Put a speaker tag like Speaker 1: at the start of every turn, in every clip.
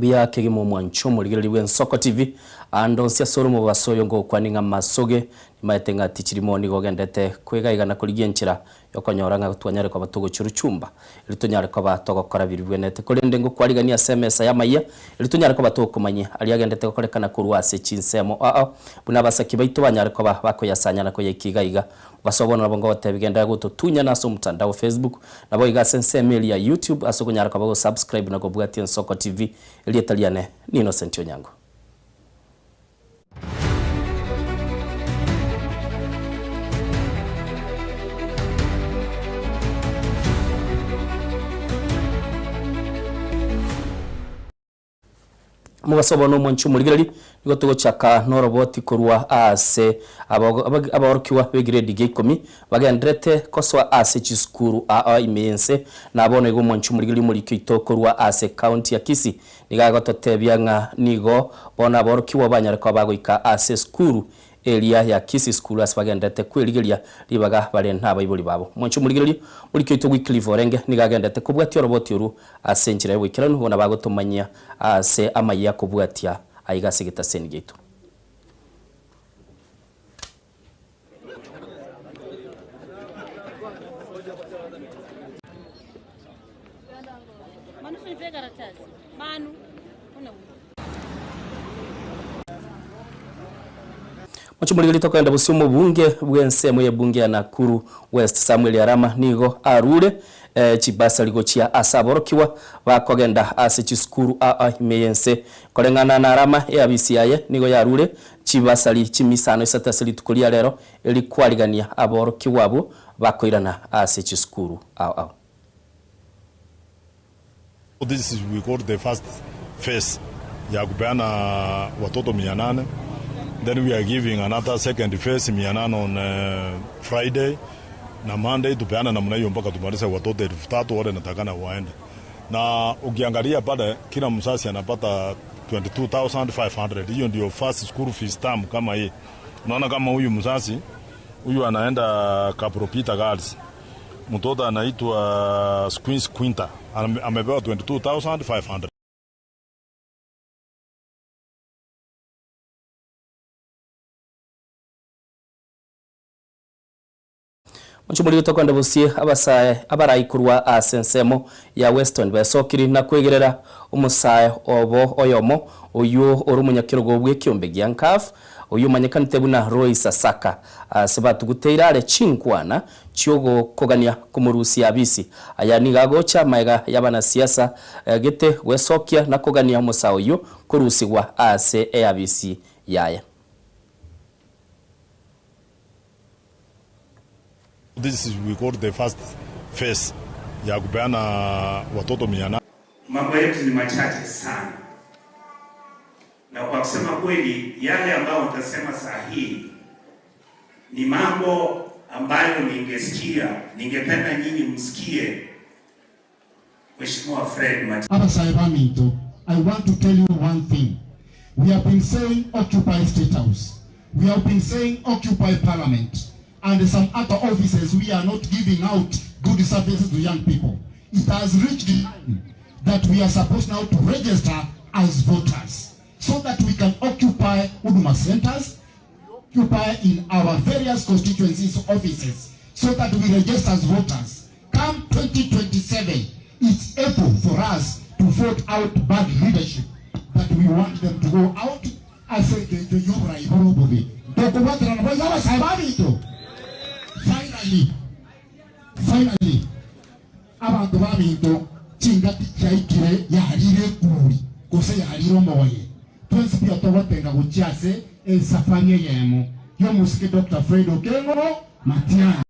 Speaker 1: Bia kegimo mwancho muligeli w'Ensoko TV andonsia soro mu basoyo ngo kwaninga masoge nimaetenga tichirimo ni gogendete kwigaiga kurigenchira yokonyoranga gutwanyare kwa batogo cyurucyumba ilitonyare kwa batogo kora biribwenete kurende ngo kwarigania SMS ya maiya ilitonyare kwa batogo kumanye ali agendete korekana kuruase chinsemo buna basaki baito banyare kwa bako yasanya nako yekigaiga basobona nabo ngo batebigenda gututunya naso mutandao Facebook nabo igasense email ya YouTube asogonyare kwa bako subscribe nako bwati Ensoko TV ili etaliane ni Innocent Onyango. Mugasobono mwanchu muligeli nigo tugo chaka no roboti kurwa ase abarokiwa be grade G10 bagendrete koswa ase chiskuru imense nabone go mwanchu muligeli mulikito kurwa ase county ya Kisii nigago totebyanga nigo bona abarokiwa banyare kwa bagoika ase skuru area ya Kisii school asbagendete kweligelia libaga bale ntaba ibuli babo mwanchu muligeli mulikito gwiklivorenge nigagendete kubwati roboti uru asenjire wikirano bona bagotomanya ase amaya kubwatia aigasigita sengeto Mchumuligeli tokwenda busumo bunge bwensemo ye bunge ya Nakuru West Samuel Arama nigo arure chibasa ligo chia asaborokiwa bakogenda ase chiskuru imeyense kolengana na Arama ya BCI nigo yarure chibasa li chimisano isatasili tukulia lero ili kwaligania aborokiwa abo bakoirana ase chiskuru
Speaker 2: This is we got the first phase ya kupeana watoto 800. Then we are giving another second phase 800 on Friday na Monday tupeana namna hiyo mpaka tumalize watoto 3000 wale natakana waende. Na ukiangalia pale kila msasi anapata 22,500. Hiyo ndio first school fees term kama hii. Unaona kama huyu msasi huyu anaenda Kapropita Girls. Mtoto anaitwa Queen's Quinta amepewa 22,500.
Speaker 1: Mchumuligeli tokwenda busie abasaye abarayikurwa asensemo ya Western besokiri na kwegerera umusaye obo oyomo uyu orumunyakiro bwe kyombe gyankaf uyu manyekanite buna Roy Sasaka sebatu guteirare chinkwana cyogo kogania kumurusi abisi aya nigagocha maiga yabana siasa gete wesokia na kogania umusaye uyu kurusigwa ase abisi yaya.
Speaker 2: This is we got the first phase ya kupeana watoto 800.
Speaker 3: Mambo yetu ni machache sana. Na kwa kusema kweli yale ambayo utasema saa hii ni mambo ambayo ningependa nyinyi msikie. Mheshimiwa Fred
Speaker 4: Matiang'i. I want to tell you one thing. We have been saying occupy State House. We have been saying occupy Parliament. And some other offices, we are not giving out good services to young people. It has reached the time that we are supposed now to register as voters so that we can occupy Huduma centers, occupy in our various constituencies offices so that we register as voters. Come 2027, it's able for us to vote out bad leadership, that we want them to go out as the Yura Iburubi. Finally, abantu baminto chingati chaikire yaharire kuri kose yahariro moye twensi pia tobatenga guchase safari yemo yo musike Dr. Fred Okengo Matiang'i.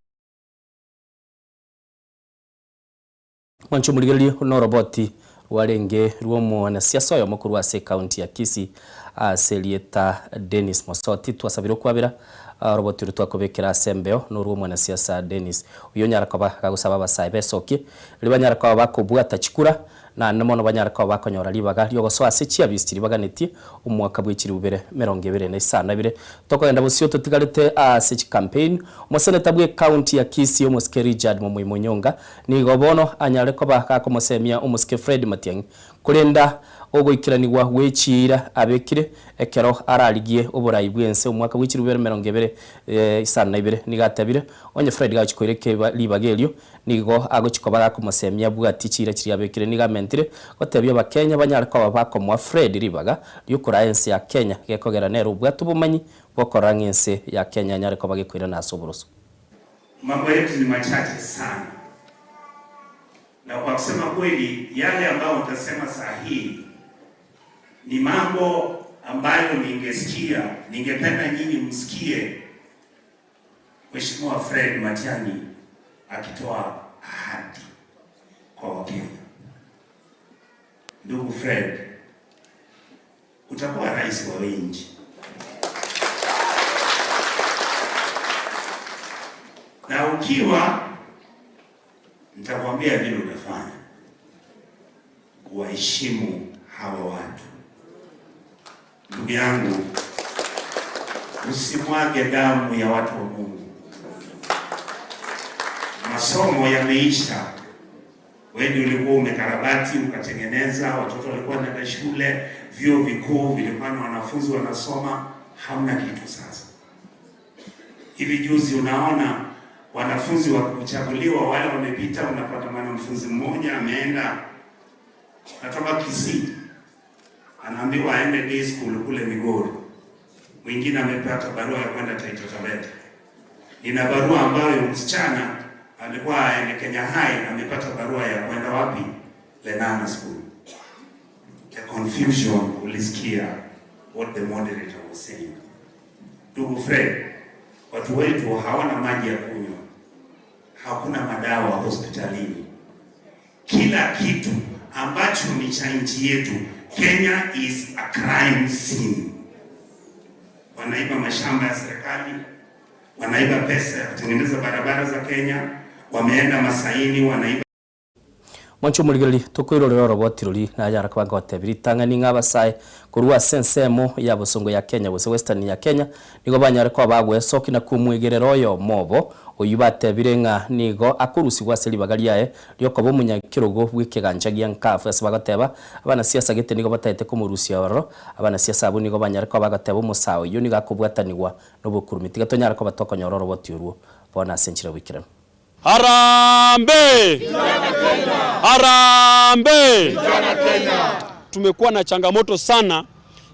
Speaker 1: Mchumuligeli no roboti warenge ruomo na siasa yo mukuru wa county ya Kisii Selieta Dennis Mosoti twasabiro kwabira roboti rutwakobekera sembeo n'uruwo mwana siasa Dennis uyo nyaraka bagusaba basaye besoki libanyaraka bakobwata chikura na namono banyaraka bakonyora libaga lyo goso asechi abistiri baganeti umwaka bwikiri ubere 2022 tokogenda busio totigalete asechi campaign umuseneta bwe county ya Kisii umuske Richard Mumunyonga ni gobono anyareko baka komosemia umuske Fred Matiang'i kurenda ogoikiranirwa gwechira abekire ekero ararigie oburayi bwense omwaka w'ikirubero 2022 nigatabire onye Fred gachikoireke libagelio nigo agochikoba kumusemia bwati chira kiri abekire nigamentire gotebya bakenya banyara kwa bakomwa Fred ribaga lyukura ense ya Kenya gekogera nero bwatu bumanyi bokoranga ense ya Kenya nyare kwa bagekwira naso buruso.
Speaker 3: Mambo yetu ni machache sana, na kwa kusema kweli yale ambayo utasema sahihi ni mambo ambayo ningependa nyinyi msikie Mheshimiwa Fred Matiang'i akitoa ahadi kwa Wakenya. Ndugu Fred, utakuwa rais wa nchi. Na ukiwa, nitakwambia vile utafanya kuwaheshimu hawa watu. Ndugu yangu, usimwage damu ya watu wa Mungu. Masomo yameisha. Wewe ulikuwa umekarabati, ukatengeneza, watoto walikuwa wanaenda shule, vyuo vikuu vilikuwa na wanafunzi wanasoma, hamna kitu sasa. Hivi juzi unaona wanafunzi wa kuchaguliwa wale wamepita, unapata mwanafunzi mmoja ameenda natoka Kisii, anaambiwa aende day school kule Migori. Mwingine amepata barua ya kwenda Taita Taveta. Ina barua ambayo msichana alikuwa aende Kenya High, amepata barua ya kwenda wapi? Lenana School. The confusion, ulisikia what the moderator was saying. Ndugu Fred, watu wetu hawana maji ya kunywa, hakuna madawa hospitalini. Kila kitu ambacho ni cha nchi yetu, Kenya is a crime scene. Wanaiba mashamba ya serikali, wanaiba pesa ya kutengeneza barabara za Kenya, wameenda Masaini wanaiba.
Speaker 1: Mwancho muligeli tokoirorero robotirori na yara kwanga watebiri tangani ngabasai kurwa sensemo ya bosongo ya Kenya bose western ya Kenya nigo banyare kwa bagwe soki na kumwegerero yo mobo oyubatebire nga nigo akurusi gwaseli bagaliae lyoko bomunya kirogo bwikeganja gyankafu asibagateba abana siasa gete nigo bataite kumurusia waro abana siasa abo nigo banyare kwa bagateba musawo yo niga kubwataniwa no bokurumiti gatonyara kwa batokonyororo botiuruo bona senchira wikirem.
Speaker 5: Harambe! Harambe! Tumekuwa na changamoto sana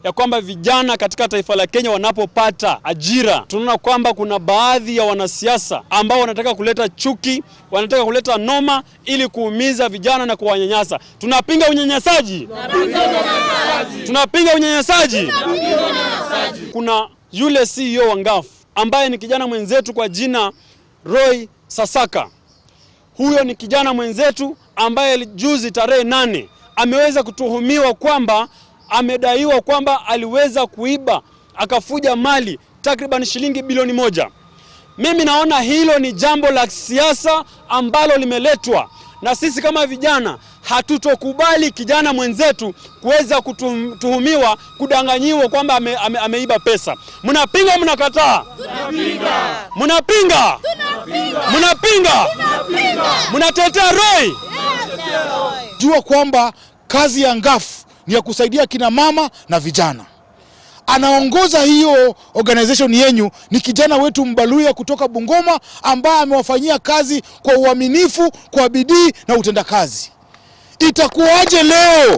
Speaker 5: ya kwamba vijana katika taifa la Kenya wanapopata ajira, tunaona kwamba kuna baadhi ya wanasiasa ambao wanataka kuleta chuki, wanataka kuleta noma ili kuumiza vijana na kuwanyanyasa. Tunapinga unyanyasaji. Tunapinga unyanyasaji. Kuna yule CEO wa Ngaf ambaye ni kijana mwenzetu kwa jina Roy Sasaka. Huyo ni kijana mwenzetu ambaye juzi tarehe 8 ameweza kutuhumiwa kwamba amedaiwa kwamba aliweza kuiba akafuja mali takriban shilingi bilioni 1. Mimi naona hilo ni jambo la siasa ambalo limeletwa, na sisi kama vijana hatutokubali kijana mwenzetu kuweza kutuhumiwa, kudanganyiwa kwamba ameiba pesa. Mnapinga, mnakataa? Tunapinga. Mnapinga? Tunapinga. Mnapinga? Tunapinga. Mnatetea Roy?
Speaker 6: Jua kwamba kazi ya Ngaf ni ya kusaidia kina mama na vijana. Anaongoza hiyo organization yenyu ni kijana wetu Mbaluya kutoka Bungoma ambaye amewafanyia kazi kwa uaminifu, kwa bidii na utendakazi. Itakuwaje leo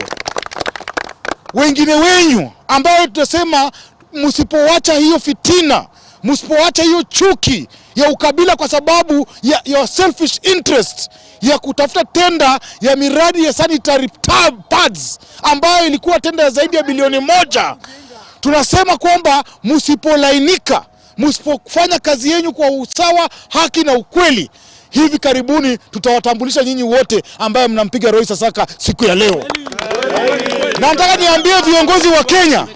Speaker 6: wengine wenyu ambao tutasema msipoacha hiyo fitina, msipoacha hiyo chuki ya ukabila kwa sababu ya selfish interest ya kutafuta tenda ya miradi ya sanitary pads ambayo ilikuwa tenda ya zaidi ya bilioni 1. Tunasema kwamba msipolainika, msipofanya kazi yenu kwa usawa, haki na ukweli, hivi karibuni tutawatambulisha nyinyi wote ambaye mnampiga Roy Sasaka siku ya leo. Na nataka niambie viongozi wa Kenya,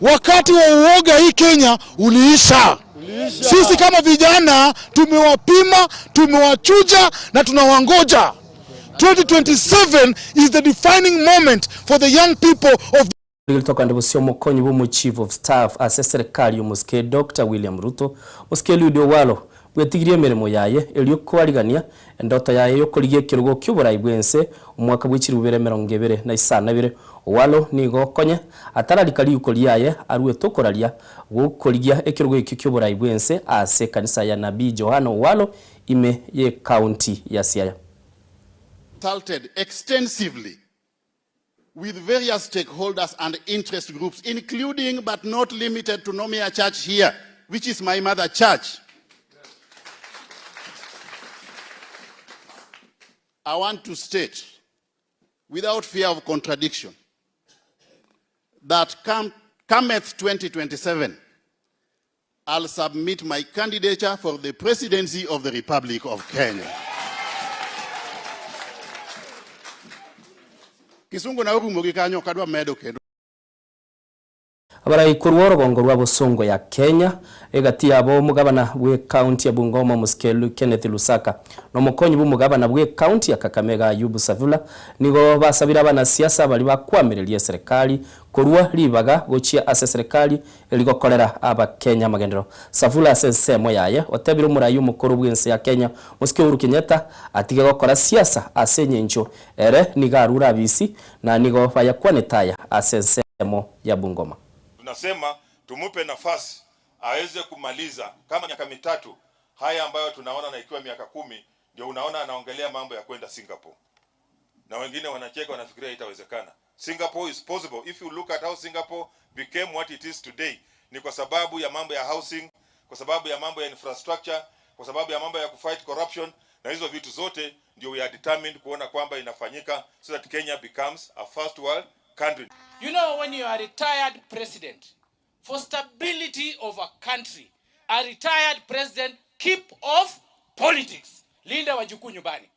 Speaker 6: wakati wa uoga hii Kenya uliisha. Sisi kama vijana tumewapima, tumewachuja na tunawangoja. 2027 is the defining moment for the young people of
Speaker 1: Toka ndibusio mukonyi bu chief of staff ase serikali umuske Dr. William Ruto muske Ludio Walo bwetigirie mirimo yaye eri okwarigania endoto yaye yokorigia ekirugo ky'oborai bwense omwaka bw'echiri 2022 Owalo nigo konye atararika riukori yaye aruete okoraria gukorigia ekirugo eki ky'oborai bwense ase kanisa ya Nabii Johana Owalo ime ye county ya Siaya.
Speaker 7: Consulted extensively with various stakeholders and interest groups, including but not limited to Nomia Church here, which is my mother church. I want to state, without fear of contradiction, that cometh 2027, I'll submit my candidature for the presidency of the Republic of Kenya. Kisungu na urumo gikanyo kadwa medo kendo.
Speaker 1: Abarai kurwa rugongo rwa Bosongo ya Kenya egati yabo mugabana bwe county ya Bungoma Muskelu Kenneth Lusaka no mukonyi b'umugabana bwe county ya Kakamega Ayubu Savula nigo basabira abana siasa bali bakwamirelie serikali kurwa libaga gochia ase serikali eligokorera aba Kenya magendero. Savula asensemo yaye otebira umurayi umukuru bw'ense ya Kenya Musike Uhuru Kenyatta atige gokora siasa ase nyencho ere nigarura abisi na nigo bayakwanetaya asensemo ya Bungoma.
Speaker 8: Tunasema tumupe nafasi aweze kumaliza kama miaka mitatu haya ambayo tunaona, na ikiwa miaka 10 ndio unaona anaongelea mambo ya kwenda Singapore. Na wengine wanacheka wanafikiria itawezekana. Singapore is possible. If you look at how Singapore became what it is today, ni kwa sababu ya mambo ya housing, kwa sababu ya mambo ya infrastructure, kwa sababu ya mambo ya kufight corruption, na hizo vitu zote ndio we are determined kuona kwamba inafanyika so that Kenya becomes a first world country.
Speaker 9: You know, when you are a retired president, for stability of a country, a retired president keep off politics. Linda wajukuu nyumbani.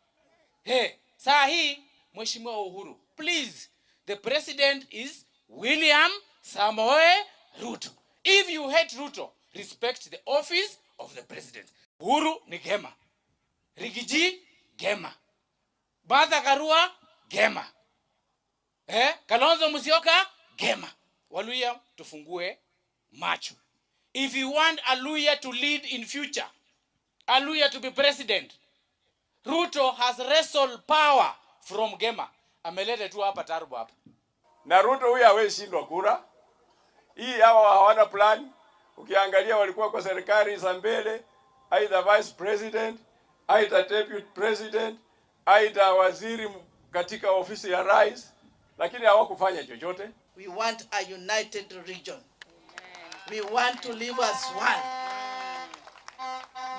Speaker 9: Hey, saa hii Mheshimiwa Uhuru, please, the president is William Samoei Ruto. If you hate Ruto, respect the office of the president. Uhuru ni Gema. Rigiji, Gema. Martha Karua, Gema. Kalonzo Musyoka, Gema. Waluya tufungue macho. If you want Aluya to lead in future, Aluya to be president, Ruto has wrestled power from Gema. Amelete tu hapa Tarubo hapa.
Speaker 10: Na Ruto huyu hawezi shindwa kura. Hii hawa hawana plan. Ukiangalia walikuwa kwa serikali za mbele, aidha vice president, aidha deputy president, aidha waziri katika ofisi ya rais, lakini hawakufanya chochote.
Speaker 11: We want a united region. We want to live as one.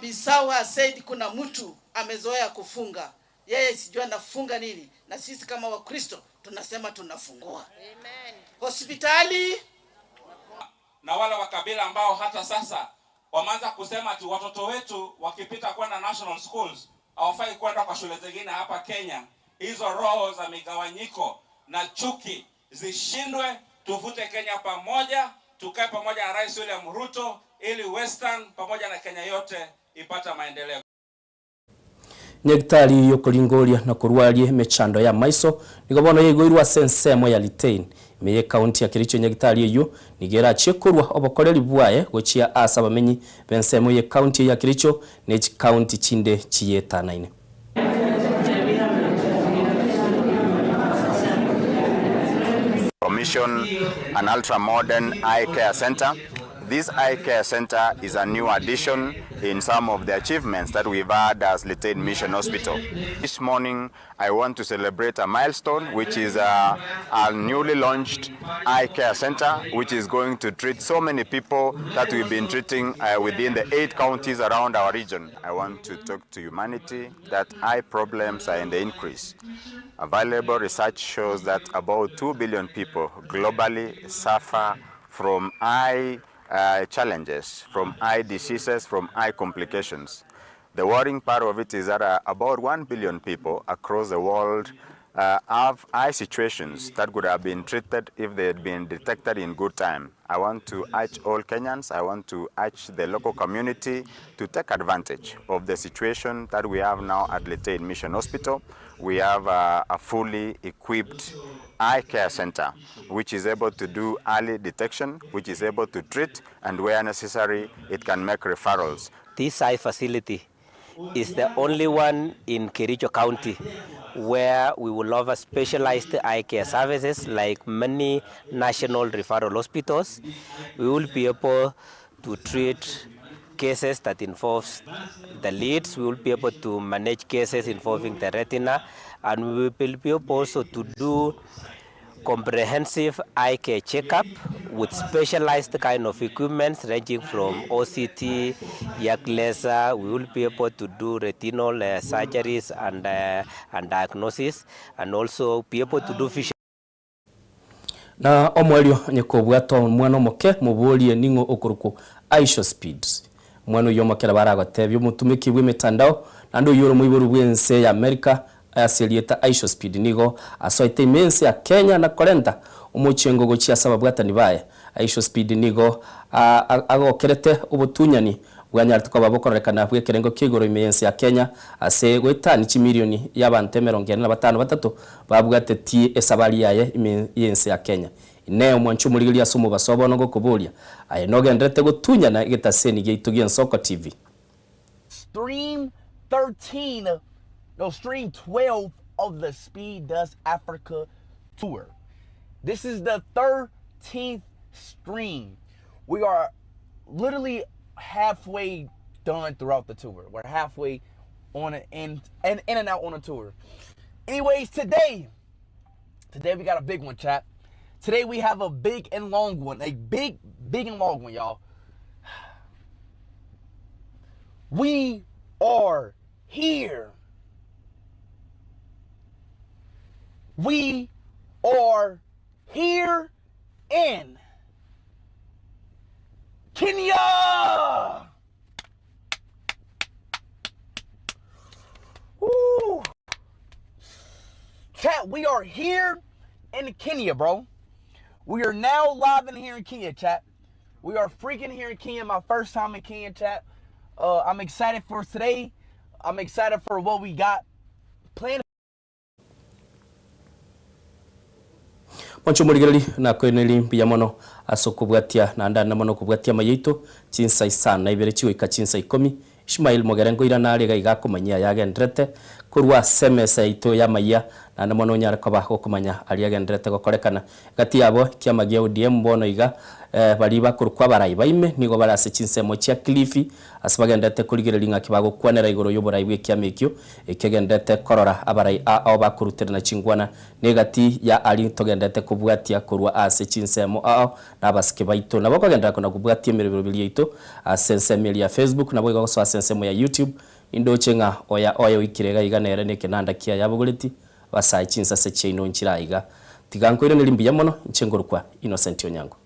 Speaker 11: Bisawa said kuna mtu amezoea kufunga. Yeye sijua anafunga nini, na sisi kama Wakristo tunasema tunafungua. Amen. Hospitali
Speaker 9: na wale wa kabila ambao hata sasa wameanza kusema ati watoto wetu wakipita kwenda national schools hawafai kwenda kwa shule zingine hapa Kenya. Hizo roho za migawanyiko na chuki zishindwe, tuvute Kenya pamoja, tukae pamoja na Rais William Ruto ili Western pamoja na Kenya yote ipata maendeleo.
Speaker 1: Nyegitari yokoringoria na kurwarie mechando ya maiso nigobono yegoirwa sensemo ya Litein meye county ya Kericho. Nyegitari eyo nigera chekorwa obokoreri bwaye gochia asa bamenyi bensemo ye county ya Kericho ne county chinde chiyetanaine.
Speaker 12: Commission an ultra-modern eye care center. This eye care center is a new addition in some of the achievements that we've had as Litein Mission Hospital. This morning, I want to celebrate a milestone, which is a newly launched eye care center, which is going to treat so many people that we've been treating within the 8 counties around our region. I want to talk to humanity that eye problems are in the increase. Available research shows that about 2 billion people globally suffer from eye challenges, from eye diseases, from eye complications. The worrying part of it is that about 1 billion people across the world have eye situations that could have been treated if they had been detected in good time. I want to urge all Kenyans, I want to urge the local community to take advantage of the situation that we have now at Litein Mission Hospital. We have a fully equipped eye care center, which is able to do early detection, which is able to treat, and where necessary, it can make referrals
Speaker 13: this eye facility is the only one in Kericho County where we will offer specialized eye care services like many national referral hospitals. We will be able to treat cases that involves the lids. We will be able to manage cases involving the retina, and we will be able also to do comprehensive eye care checkup with specialized kind of equipment ranging from OCT, YAG laser. We will be able to do retinal surgeries and diagnosis, and also be able to do vision.
Speaker 1: Na omwelio nyekobwato mwana moke mubulie ningo okuruku Aisha Speeds mwana yomokera baragotebyo mutumiki bw'imitandao nando yoro muiburu bwense ya America ayaselieta Aisha Speed nigo asoite imense ya Kenya na kolenda umuchengo gochia sababu atani baye Aisha Speed nigo agokerete ubutunyani bwanya tukaba bokorekana bwekerengo kigoro imense ya Kenya ase gwetani chimilioni y'abantu 75 babwateti esabali yaye imense ya Kenya ineo mwanchu muligilia sumu basobo no gokubulia ayenogendrete gutunyana igetaseni geitugiye Soko TV.
Speaker 14: Stream 12 of the Speed Dust Africa tour. This is the 13th stream. We are literally halfway done throughout the tour. We're halfway on it and in and out on the tour. Anyways, today we got a big one, chat. Today we have a big and long one. A big and long one, y'all. We are here. We are here in Kenya. Woo. Chat, we are here in Kenya, bro. We are now live in here in Kenya, chat. We are freaking here in Kenya. My first time in Kenya, chat. I'm excited for today. I'm excited for what we got planned.
Speaker 1: Mwancho muligerali na kweneli mbiyamono asokubwatia na ndana mono kubwatia mayito chinsa isana ibere chiwe ka chinsa 10 Ishmael Mogerengo ira nari gaiga kumanya yagendrete kurwa semesa ito ya maya na namono nyara koba okumanya ali yagendrete gokorekana gati yabo kiamagia ODM mbono iga bali bakurukwa barayi baime nigo barase chinsemo chia Cliffy asibagendete kuligerelinga kibago kwanera igoro yoborayi bwe kiamekyo ekegendete korora abarayi ao bakurutira na chingwana negati ya ali togendete kubwatia kurwa ase chinsemo ao na basike baito na bakogenda kona kubwatia miribiro bilito asensemo ya Facebook na bogo so asensemo ya YouTube indo chenga oya wikirega iganere nekenanda kia yabuguliti basai chinsa se chino nchiraiga tiganko ire nilimbi yamono nchengorukwa Innocent Onyango.